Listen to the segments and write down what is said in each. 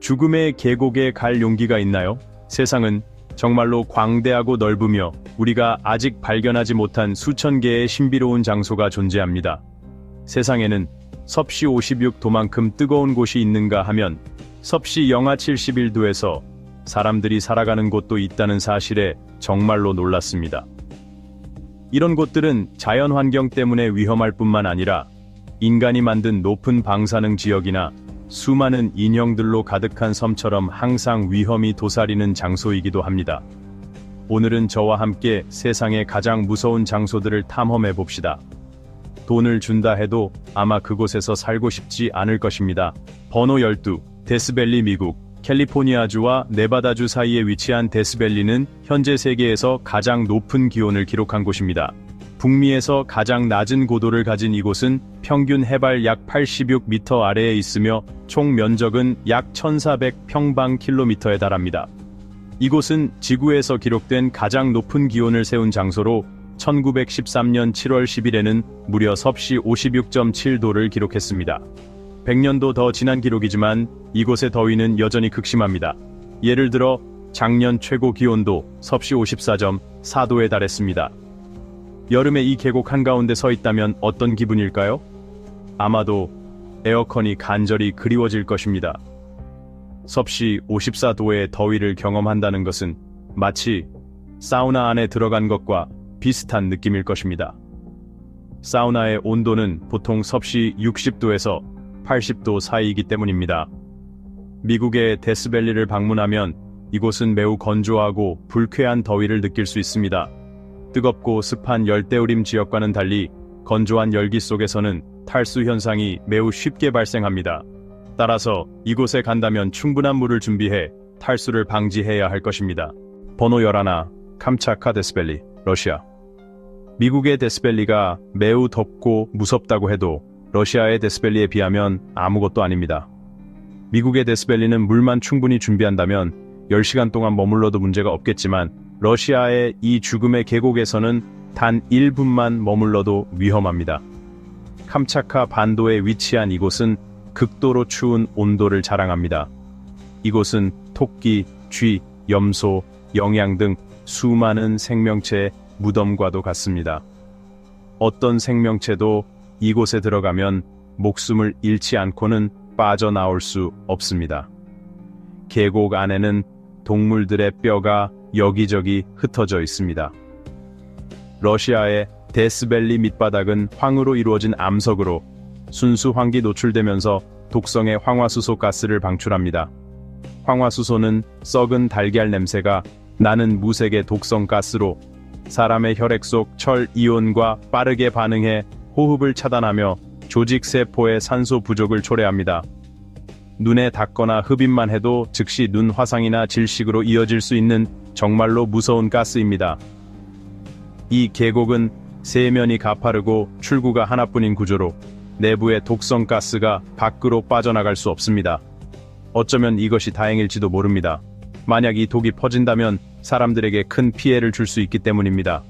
죽음의 계곡에 갈 용기가 있나요? 세상은 정말로 광대하고 넓으며 우리가 아직 발견하지 못한 수천 개의 신비로운 장소가 존재합니다. 세상에는 섭씨 56도만큼 뜨거운 곳이 있는가 하면 섭씨 영하 71도에서 사람들이 살아가는 곳도 있다는 사실에 정말로 놀랐습니다. 이런 곳들은 자연 환경 때문에 위험할 뿐만 아니라 인간이 만든 높은 방사능 지역이나 수많은 인형들로 가득한 섬처럼 항상 위험이 도사리는 장소이기도 합니다. 오늘은 저와 함께 세상의 가장 무서운 장소들을 탐험해 봅시다. 돈을 준다 해도 아마 그곳에서 살고 싶지 않을 것입니다. 번호 12. 데스밸리. 미국 캘리포니아주와 네바다주 사이에 위치한 데스밸리는 현재 세계에서 가장 높은 기온을 기록한 곳입니다. 북미에서 가장 낮은 고도를 가진 이곳은 평균 해발 약 86m 아래에 있으며 총 면적은 약 1400평방킬로미터에 달합니다. 이곳은 지구에서 기록된 가장 높은 기온을 세운 장소로 1913년 7월 10일에는 무려 섭씨 56.7도를 기록했습니다. 100년도 더 지난 기록이지만 이곳의 더위는 여전히 극심합니다. 예를 들어 작년 최고 기온도 섭씨 54.4도에 달했습니다. 여름에 이 계곡 한가운데 서 있다면 어떤 기분일까요? 아마도 에어컨이 간절히 그리워질 것입니다. 섭씨 54도의 더위를 경험한다는 것은 마치 사우나 안에 들어간 것과 비슷한 느낌일 것입니다. 사우나의 온도는 보통 섭씨 60도에서 80도 사이이기 때문입니다. 미국의 데스밸리를 방문하면 이곳은 매우 건조하고 불쾌한 더위를 느낄 수 있습니다. 뜨겁고 습한 열대우림 지역과는 달리 건조한 열기 속에서는 탈수 현상이 매우 쉽게 발생합니다. 따라서 이곳에 간다면 충분한 물을 준비해 탈수를 방지해야 할 것입니다. 번호 11. 캄차카 데스밸리. 러시아 미국의 데스밸리가 매우 덥고 무섭다고 해도 러시아의 데스밸리에 비하면 아무것도 아닙니다. 미국의 데스밸리는 물만 충분히 준비한다면 10시간 동안 머물러도 문제가 없겠지만 러시아의 이 죽음의 계곡에서는 단 1분만 머물러도 위험합니다. 캄차카 반도에 위치한 이곳은 극도로 추운 온도를 자랑합니다. 이곳은 토끼, 쥐, 염소, 영양 등 수많은 생명체의 무덤과도 같습니다. 어떤 생명체도 이곳에 들어가면 목숨을 잃지 않고는 빠져나올 수 없습니다. 계곡 안에는 동물들의 뼈가 여기저기 흩어져 있습니다. 러시아의 데스밸리 밑바닥은 황으로 이루어진 암석으로 순수 황기 노출되면서 독성의 황화수소 가스를 방출합니다. 황화수소는 썩은 달걀 냄새가 나는 무색의 독성 가스로 사람의 혈액 속 철 이온과 빠르게 반응해 호흡을 차단하며 조직 세포의 산소 부족을 초래합니다. 눈에 닿거나 흡입만 해도 즉시 눈 화상이나 질식으로 이어질 수 있는 정말로 무서운 가스입니다. 이 계곡은 세면이 가파르고 출구가 하나뿐인 구조로 내부의 독성 가스가 밖으로 빠져나갈 수 없습니다. 어쩌면 이것이 다행일지도 모릅니다. 만약 이 독이 퍼진다면 사람들에게 큰 피해를 줄 수 있기 때문입니다.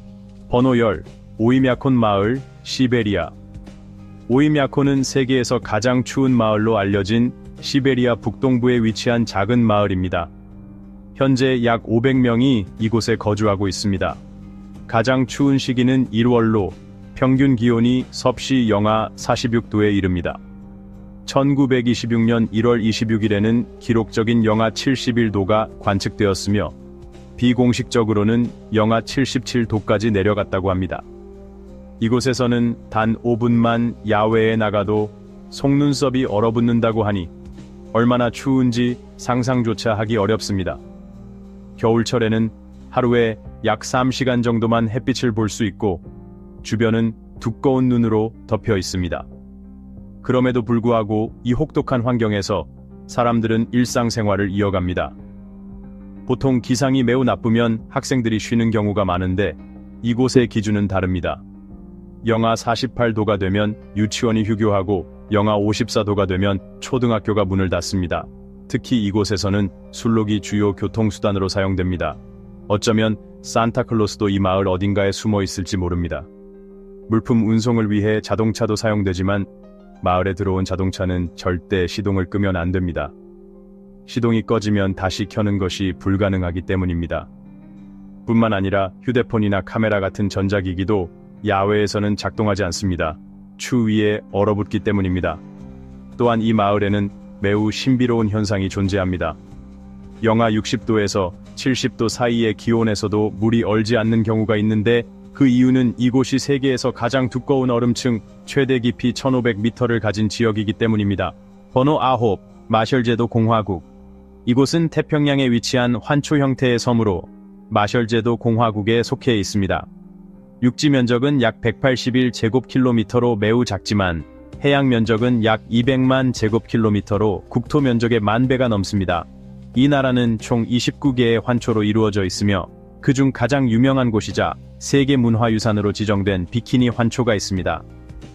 번호 10. 오이мя콘 마을, 시베리아 오이мя콘은 세계에서 가장 추운 마을로 알려진 시베리아 북동부에 위치한 작은 마을입니다. 현재 약 500명이 이곳에 거주하고 있습니다. 가장 추운 시기는 1월로 평균 기온이 섭씨 영하 46도에 이릅니다. 1926년 1월 26일에는 기록적인 영하 71도가 관측되었으며 비공식적으로는 영하 77도까지 내려갔다고 합니다. 이곳에서는 단 5분만 야외에 나가도 속눈썹이 얼어붙는다고 하니 얼마나 추운지 상상조차 하기 어렵습니다. 겨울철에는 하루에 약 3시간 정도만 햇빛을 볼 수 있고 주변은 두꺼운 눈으로 덮여 있습니다. 그럼에도 불구하고 이 혹독한 환경에서 사람들은 일상생활을 이어갑니다. 보통 기상이 매우 나쁘면 학생들이 쉬는 경우가 많은데 이곳의 기준은 다릅니다. 영하 48도가 되면 유치원이 휴교하고 영하 54도가 되면 초등학교가 문을 닫습니다. 특히 이곳에서는 술록이 주요 교통수단으로 사용됩니다. 어쩌면 산타클로스도 이 마을 어딘가에 숨어 있을지 모릅니다. 물품 운송을 위해 자동차도 사용되지만 마을에 들어온 자동차는 절대 시동을 끄면 안 됩니다. 시동이 꺼지면 다시 켜는 것이 불가능하기 때문입니다. 뿐만 아니라 휴대폰이나 카메라 같은 전자기기도 야외에서는 작동하지 않습니다. 추위에 얼어붙기 때문입니다. 또한 이 마을에는 매우 신비로운 현상이 존재합니다. 영하 60도에서 70도 사이의 기온에서도 물이 얼지 않는 경우가 있는데 그 이유는 이곳이 세계에서 가장 두꺼운 얼음층 최대 깊이 1500m를 가진 지역이기 때문입니다. 번호 9. 마셜제도 공화국. 이곳은 태평양에 위치한 환초 형태의 섬으로 마셜제도 공화국에 속해 있습니다. 육지 면적은 약 181제곱킬로미터로 매우 작지만 해양 면적은 약 200만 제곱킬로미터로 국토 면적의 10,000배가 넘습니다. 이 나라는 총 29개의 환초로 이루어져 있으며 그중 가장 유명한 곳이자 세계문화유산으로 지정된 비키니 환초가 있습니다.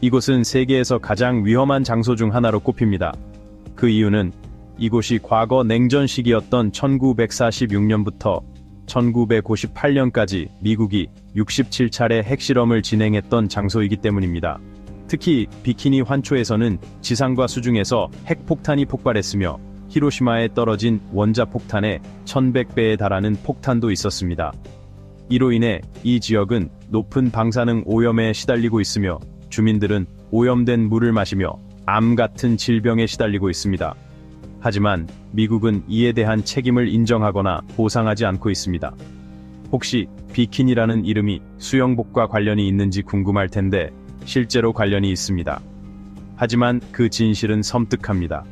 이곳은 세계에서 가장 위험한 장소 중 하나로 꼽힙니다. 그 이유는 이곳이 과거 냉전 시기였던 1946년부터 1998년까지 미국이 67차례 핵실험을 진행했던 장소이기 때문입니다. 특히 비키니 환초에서는 지상과 수중에서 핵폭탄이 폭발했으며 히로시마에 떨어진 원자폭탄의 1100배에 달하는 폭탄도 있었습니다. 이로 인해 이 지역은 높은 방사능 오염에 시달리고 있으며 주민들은 오염된 물을 마시며 암 같은 질병에 시달리고 있습니다. 하지만 미국은 이에 대한 책임을 인정하거나 보상하지 않고 있습니다. 혹시 비키니라는 이름이 수영복과 관련이 있는지 궁금할 텐데 실제로 관련이 있습니다. 하지만 그 진실은 섬뜩합니다.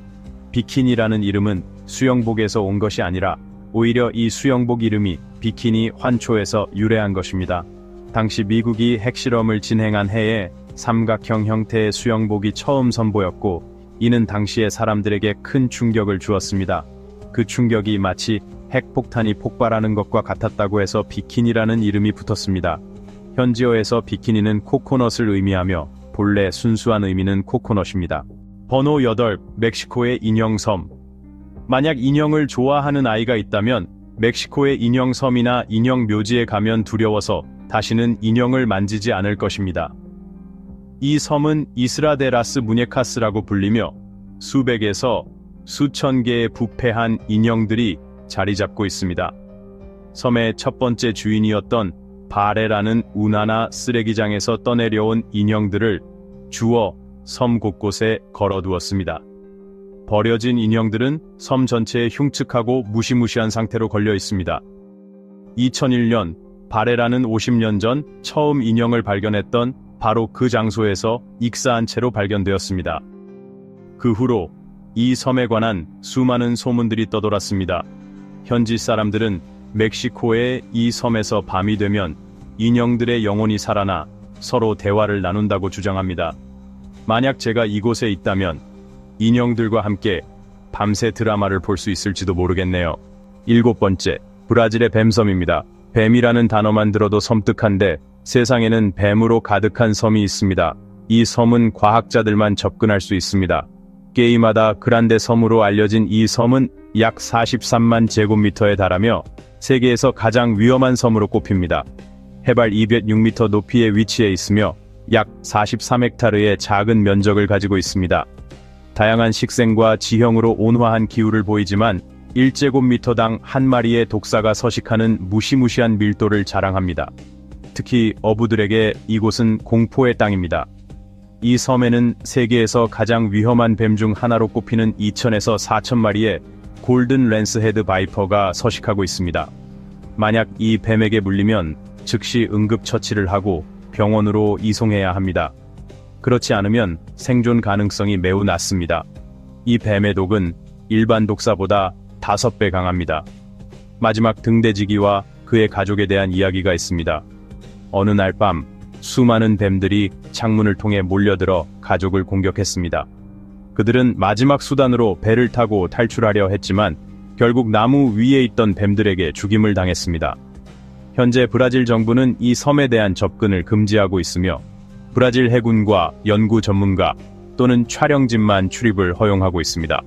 비키니라는 이름은 수영복에서 온 것이 아니라 오히려 이 수영복 이름이 비키니 환초에서 유래한 것입니다. 당시 미국이 핵실험을 진행한 해에 삼각형 형태의 수영복이 처음 선보였고 이는 당시의 사람들에게 큰 충격을 주었습니다. 그 충격이 마치 핵폭탄이 폭발하는 것과 같았다고 해서 비키니라는 이름이 붙었습니다. 현지어에서 비키니는 코코넛을 의미하며 본래 순수한 의미는 코코넛입니다. 번호 8. 멕시코의 인형섬. 만약 인형을 좋아하는 아이가 있다면 멕시코의 인형섬이나 인형 묘지에 가면 두려워서 다시는 인형을 만지지 않을 것입니다. 이 섬은 이스라 데 라스 무ñecas라고 불리며 수백에서 수천 개의 부패한 인형들이 자리 잡고 있습니다. 섬의 첫 번째 주인이었던 바레라는 우나나 쓰레기장에서 떠내려온 인형들을 주워 섬 곳곳에 걸어두었습니다. 버려진 인형들은 섬 전체에 흉측하고 무시무시한 상태로 걸려 있습니다. 2001년 바레라는 50년 전 처음 인형을 발견했던 바로 그 장소에서 익사한 채로 발견되었습니다. 그 후로 이 섬에 관한 수많은 소문들이 떠돌았습니다. 현지 사람들은 멕시코의 이 섬에서 밤이 되면 인형들의 영혼이 살아나 서로 대화를 나눈다고 주장합니다. 만약 제가 이곳에 있다면 인형들과 함께 밤새 드라마를 볼 수 있을지도 모르겠네요. 7번째, 브라질의 뱀섬입니다. 뱀이라는 단어만 들어도 섬뜩한데 세상에는 뱀으로 가득한 섬이 있습니다. 이 섬은 과학자들만 접근할 수 있습니다. 게이마다 그란데 섬으로 알려진 이 섬은 약 43만 제곱미터에 달하며 세계에서 가장 위험한 섬으로 꼽힙니다. 해발 206m 높이에 위치해 있으며 약 43헥타르의 작은 면적을 가지고 있습니다. 다양한 식생과 지형으로 온화한 기후를 보이지만 1제곱미터당 한 마리의 독사가 서식하는 무시무시한 밀도를 자랑합니다. 특히 어부들에게 이곳은 공포의 땅입니다. 이 섬에는 세계에서 가장 위험한 뱀 중 하나로 꼽히는 2,000에서 4,000마리의 골든 랜스헤드 바이퍼가 서식하고 있습니다. 만약 이 뱀에게 물리면 즉시 응급처치를 하고 병원으로 이송해야 합니다. 그렇지 않으면 생존 가능성이 매우 낮습니다. 이 뱀의 독은 일반 독사보다 5배 강합니다. 마지막 등대지기와 그의 가족에 대한 이야기가 있습니다. 어느 날 밤 수많은 뱀들이 창문을 통해 몰려들어 가족을 공격했습니다. 그들은 마지막 수단으로 배를 타고 탈출하려 했지만 결국 나무 위에 있던 뱀들에게 죽임을 당했습니다. 현재 브라질 정부는 이 섬에 대한 접근을 금지하고 있으며 브라질 해군과 연구 전문가 또는 촬영진만 출입을 허용하고 있습니다.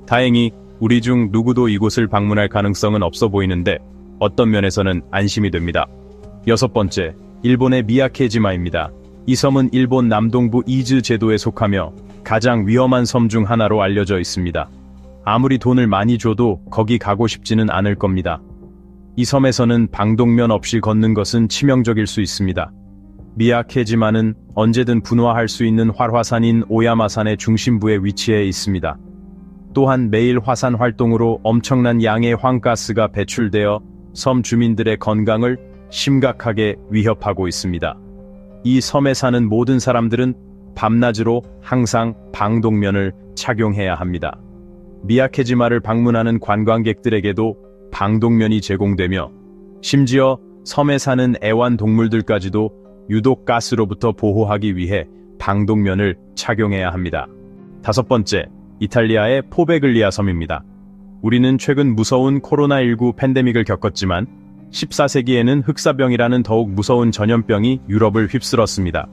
다행히 우리 중 누구도 이곳을 방문할 가능성은 없어 보이는데 어떤 면에서는 안심이 됩니다. 6번째, 일본의 미야케지마입니다. 이 섬은 일본 남동부 이즈 제도에 속하며 가장 위험한 섬 중 하나로 알려져 있습니다. 아무리 돈을 많이 줘도 거기 가고 싶지는 않을 겁니다. 이 섬에서는 방독면 없이 걷는 것은 치명적일 수 있습니다. 미야케지마는 언제든 분화할 수 있는 활화산인 오야마산의 중심부에 위치해 있습니다. 또한 매일 화산 활동으로 엄청난 양의 황가스가 배출되어 섬 주민들의 건강을 심각하게 위협하고 있습니다. 이 섬에 사는 모든 사람들은 밤낮으로 항상 방독면을 착용해야 합니다. 미야케지마를 방문하는 관광객들에게도 방독면이 제공되며 심지어 섬에 사는 애완동물들까지도 유독 가스로부터 보호하기 위해 방독면을 착용해야 합니다. 5번째, 이탈리아의 포베글리아 섬입니다. 우리는 최근 무서운 코로나19 팬데믹을 겪었지만 14세기에는 흑사병이라는 더욱 무서운 전염병이 유럽을 휩쓸었습니다.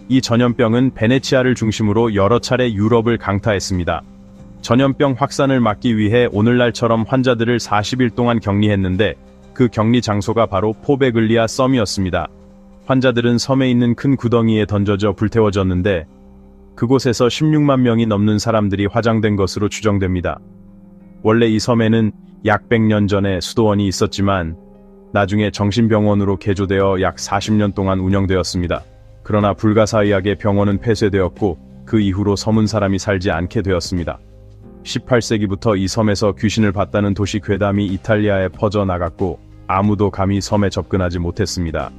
이 전염병은 베네치아를 중심으로 여러 차례 유럽을 강타했습니다. 전염병 확산을 막기 위해 오늘날처럼 환자들을 40일 동안 격리했는데 그 격리 장소가 바로 포베글리아 섬이었습니다. 환자들은 섬에 있는 큰 구덩이에 던져져 불태워졌는데 그곳에서 16만 명이 넘는 사람들이 화장된 것으로 추정됩니다. 원래 이 섬에는 약 100년 전에 수도원이 있었지만 나중에 정신병원으로 개조되어 약 40년 동안 운영되었습니다. 그러나 불가사의하게 병원은 폐쇄되었고 그 이후로 섬은 사람이 살지 않게 되었습니다. 18세기부터 이 섬에서 귀신을 봤다는 도시 괴담이 이탈리아에 퍼져나갔고 아무도 감히 섬에 접근하지 못했습니다.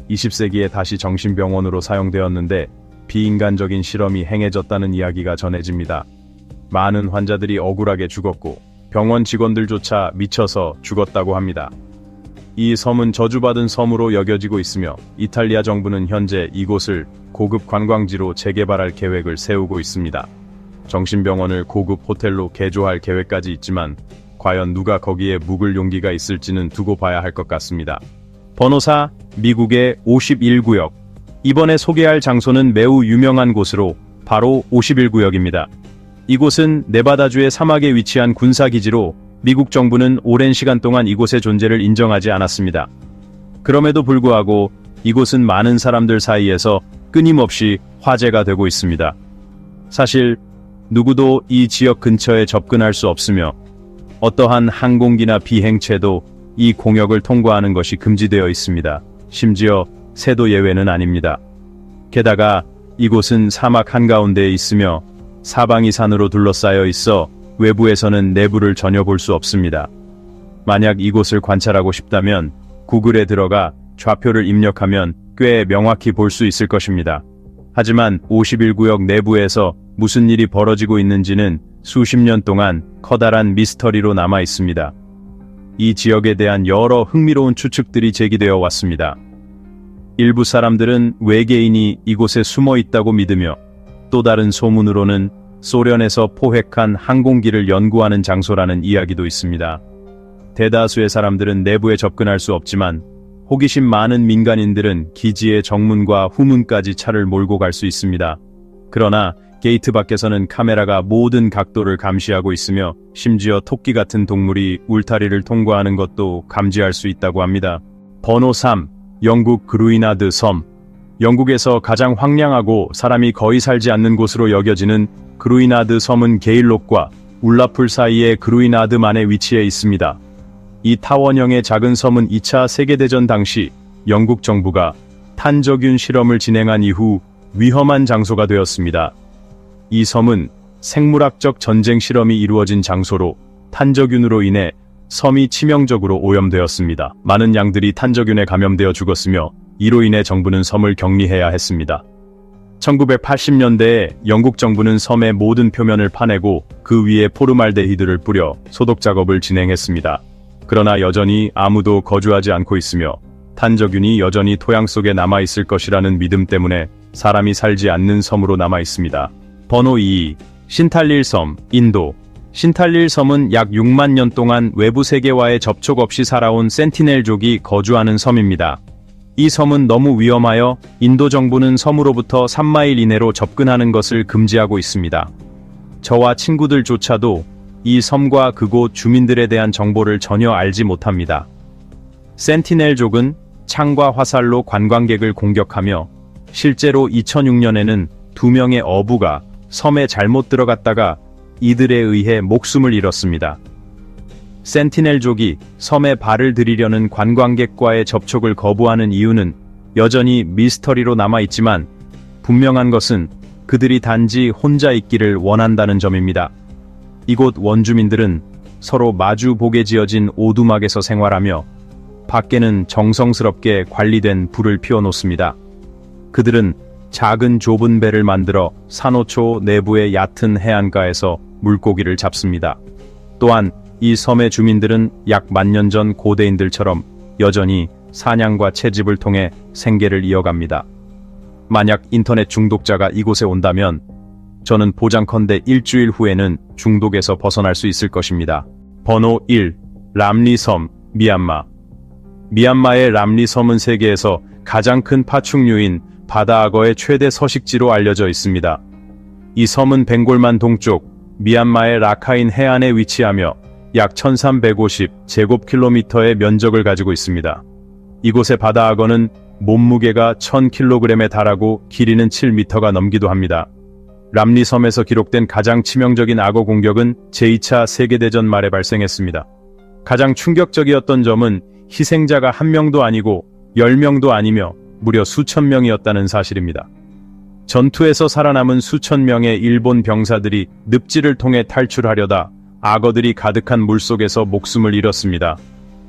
20세기에 다시 정신병원으로 사용되었는데 비인간적인 실험이 행해졌다는 이야기가 전해집니다. 많은 환자들이 억울하게 죽었고 병원 직원들조차 미쳐서 죽었다고 합니다. 이 섬은 저주받은 섬으로 여겨지고 있으며 이탈리아 정부는 현재 이곳을 고급 관광지로 재개발할 계획을 세우고 있습니다. 정신병원을 고급 호텔로 개조할 계획까지 있지만 과연 누가 거기에 묵을 용기가 있을지는 두고 봐야 할 것 같습니다. 번호 4, 미국의 51구역. 이번에 소개할 장소는 매우 유명한 곳으로 바로 51구역입니다. 이곳은 네바다주의 사막에 위치한 군사기지로 미국 정부는 오랜 시간 동안 이곳의 존재를 인정하지 않았습니다. 그럼에도 불구하고 이곳은 많은 사람들 사이에서 끊임없이 화제가 되고 있습니다. 사실 누구도 이 지역 근처에 접근할 수 없으며 어떠한 항공기나 비행체도 이 공역을 통과하는 것이 금지되어 있습니다. 심지어 새도 예외는 아닙니다. 게다가 이곳은 사막 한가운데에 있으며 사방이 산으로 둘러싸여 있어 외부에서는 내부를 전혀 볼 수 없습니다. 만약 이곳을 관찰하고 싶다면 구글에 들어가 좌표를 입력하면 꽤 명확히 볼 수 있을 것입니다. 하지만 51구역 내부에서 무슨 일이 벌어지고 있는지는 수십 년 동안 커다란 미스터리로 남아 있습니다. 이 지역에 대한 여러 흥미로운 추측들이 제기되어 왔습니다. 일부 사람들은 외계인이 이곳에 숨어 있다고 믿으며 또 다른 소문으로는 소련에서 포획한 항공기를 연구하는 장소라는 이야기도 있습니다. 대다수의 사람들은 내부에 접근할 수 없지만 호기심 많은 민간인들은 기지의 정문과 후문까지 차를 몰고 갈 수 있습니다. 그러나 게이트 밖에서는 카메라가 모든 각도를 감시하고 있으며 심지어 토끼 같은 동물이 울타리를 통과하는 것도 감지할 수 있다고 합니다. 번호 3. 영국 그루이나드 섬. 영국에서 가장 황량하고 사람이 거의 살지 않는 곳으로 여겨지는 그루이나드 섬은 게일록과 울라풀 사이의 그루이나드만에 위치해 있습니다. 이 타원형의 작은 섬은 2차 세계대전 당시 영국 정부가 탄저균 실험을 진행한 이후 위험한 장소가 되었습니다. 이 섬은 생물학적 전쟁 실험이 이루어진 장소로 탄저균으로 인해 섬이 치명적으로 오염되었습니다. 많은 양들이 탄저균에 감염되어 죽었으며 이로 인해 정부는 섬을 격리해야 했습니다. 1980년대에 영국 정부는 섬의 모든 표면을 파내고 그 위에 포르말데히드를 뿌려 소독 작업을 진행했습니다. 그러나 여전히 아무도 거주하지 않고 있으며 탄저균이 여전히 토양 속에 남아있을 것이라는 믿음 때문에 사람이 살지 않는 섬으로 남아있습니다. 번호 2. 신탈릴 섬, 인도. 신탈릴 섬은 약 6만 년 동안 외부 세계와의 접촉 없이 살아온 센티넬족이 거주하는 섬입니다. 이 섬은 너무 위험하여 인도 정부는 섬으로부터 3마일 이내로 접근하는 것을 금지하고 있습니다. 저와 친구들조차도 이 섬과 그곳 주민들에 대한 정보를 전혀 알지 못합니다. 센티넬족은 창과 화살로 관광객을 공격하며 실제로 2006년에는 2명의 어부가 섬에 잘못 들어갔다가 이들에 의해 목숨을 잃었습니다. 센티넬족이 섬에 발을 들이려는 관광객과의 접촉을 거부하는 이유는 여전히 미스터리로 남아있지만 분명한 것은 그들이 단지 혼자 있기를 원한다는 점입니다. 이곳 원주민들은 서로 마주 보게 지어진 오두막에서 생활하며 밖에는 정성스럽게 관리된 불을 피워놓습니다. 그들은 작은 좁은 배를 만들어 산호초 내부의 얕은 해안가에서 물고기를 잡습니다. 또한 이 섬의 주민들은 약 10,000년 전 고대인들처럼 여전히 사냥과 채집을 통해 생계를 이어갑니다. 만약 인터넷 중독자가 이곳에 온다면 저는 보장컨대 일주일 후에는 중독에서 벗어날 수 있을 것입니다. 번호 1. 람리섬, 미얀마. 미얀마의 람리섬은 세계에서 가장 큰 파충류인 바다악어의 최대 서식지로 알려져 있습니다. 이 섬은 벵골만 동쪽 미얀마의 라카인 해안에 위치하며 약 1350제곱킬로미터의 면적을 가지고 있습니다. 이곳의 바다악어는 몸무게가 1000kg에 달하고 길이는 7m가 넘기도 합니다. 람리섬에서 기록된 가장 치명적인 악어 공격은 제2차 세계대전 말에 발생했습니다. 가장 충격적이었던 점은 희생자가 1명도 아니고 10명도 아니며 무려 수천 명이었다는 사실입니다. 전투에서 살아남은 수천 명의 일본 병사들이 늪지를 통해 탈출하려다 악어들이 가득한 물속에서 목숨을 잃었습니다.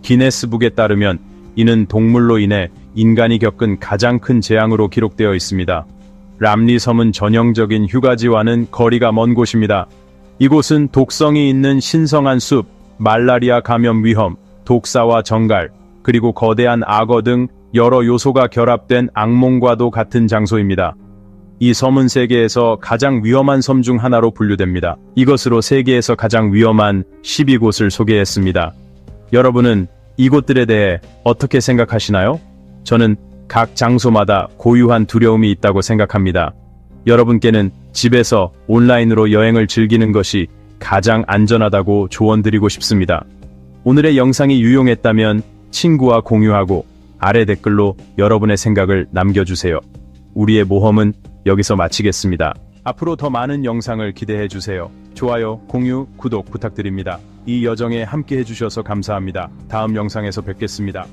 기네스북에 따르면 이는 동물로 인해 인간이 겪은 가장 큰 재앙으로 기록되어 있습니다. 람리섬은 전형적인 휴가지와는 거리가 먼 곳입니다. 이곳은 독성이 있는 신성한 숲, 말라리아 감염 위험, 독사와 정갈, 그리고 거대한 악어 등 여러 요소가 결합된 악몽과도 같은 장소입니다. 이 섬은 세계에서 가장 위험한 섬 중 하나로 분류됩니다. 이것으로 세계에서 가장 위험한 12곳을 소개했습니다. 여러분은 이곳들에 대해 어떻게 생각하시나요? 저는 각 장소마다 고유한 두려움이 있다고 생각합니다. 여러분께는 집에서 온라인으로 여행을 즐기는 것이 가장 안전하다고 조언드리고 싶습니다. 오늘의 영상이 유용했다면 친구와 공유하고 아래 댓글로 여러분의 생각을 남겨주세요. 우리의 모험은 여기서 마치겠습니다. 앞으로 더 많은 영상을 기대해주세요. 좋아요, 공유, 구독 부탁드립니다. 이 여정에 함께 해주셔서 감사합니다. 다음 영상에서 뵙겠습니다.